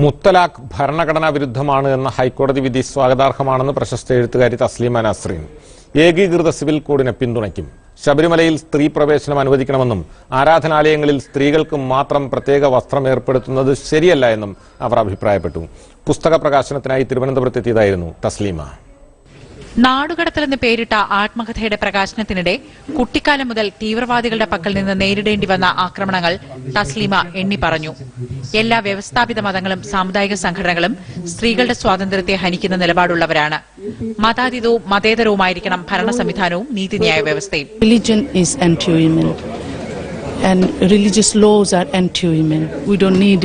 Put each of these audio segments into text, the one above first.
മുത്തലാഖ് ഭരണഘടനാ വിരുദ്ധമാണ് എന്ന ഹൈക്കോടതി വിധി സ്വാഗതാർഹമാണെന്ന് പ്രശസ്ത എഴുത്തുകാരി തസ്ലീമ നസ്രീൻ. ഏകീകൃത സിവിൽ കോഡിനെ പിന്തുണയ്ക്കും. ശബരിമലയിൽ സ്ത്രീ പ്രവേശനം അനുവദിക്കണമെന്നും ആരാധനാലയങ്ങളിൽ സ്ത്രീകൾക്ക് മാത്രം പ്രത്യേക വസ്ത്രം ഏർപ്പെടുത്തുന്നത് ശരിയല്ല എന്നും അവർ അഭിപ്രായപ്പെട്ടു. പുസ്തക പ്രകാശനത്തിനായി തിരുവനന്തപുരത്തെത്തിയതായിരുന്നു തസ്ലീമ. നാടുകടത്തലെന്ന് പേരിട്ട ആത്മകഥയുടെ പ്രകാശനത്തിനിടെ കുട്ടിക്കാലം മുതൽ തീവ്രവാദികളുടെ പക്കൽ നിന്ന് നേരിടേണ്ടി വന്ന ആക്രമണങ്ങൾ തസ്ലീമ എണ്ണി പറഞ്ഞു. എല്ലാ വ്യവസ്ഥാപിത മതങ്ങളും സാമുദായിക സംഘടനകളും സ്ത്രീകളുടെ സ്വാതന്ത്ര്യത്തെ ഹനിക്കുന്ന നിലപാടുള്ളവരാണ്. മതാതീതവും മതേതരവുമായിരിക്കണം ഭരണ സംവിധാനവും നീതിന്യായ വ്യവസ്ഥയും. And religious laws are anti-women. We don't need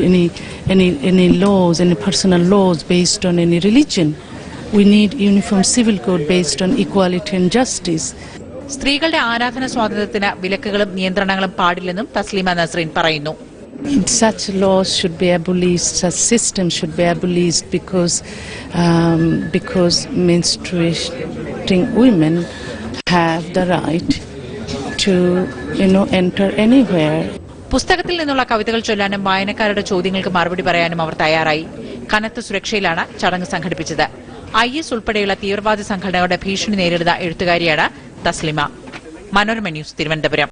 any laws, any personal laws based on any religion. We need uniform civil code based on equality and justice. സ്ത്രീകളുടെ ആരാധന സ്വാതന്ത്ര്യത്തിന് വിലക്കുകളും നിയന്ത്രണങ്ങളും പാടില്ലെന്നും തസ്ലീമ നസ്രീൻ പറയുന്നു. Such laws should be abolished, such systems should be abolished because menstruating women have the right to enter anywhere. പുസ്തകത്തിൽ നിന്നുള്ള കവിതകൾ ചൊല്ലാനും വായനക്കാരുടെ ചോദ്യങ്ങൾക്ക് മറുപടി പറയാനും അവർ തയ്യാറായി. കനത്ത സുരക്ഷയിലാണ് ചടങ്ങ് സംഘടിപ്പിച്ചത്. IS ഉൾപ്പെടെയുള്ള തീവ്രവാദി സംഘടനകളുടെ ഭീഷണി നേരിടുന്ന എഴുത്തുകാരിയാണ് തസ്ലീമ. മനോരമ ന്യൂസ്, തിരുവനന്തപുരം.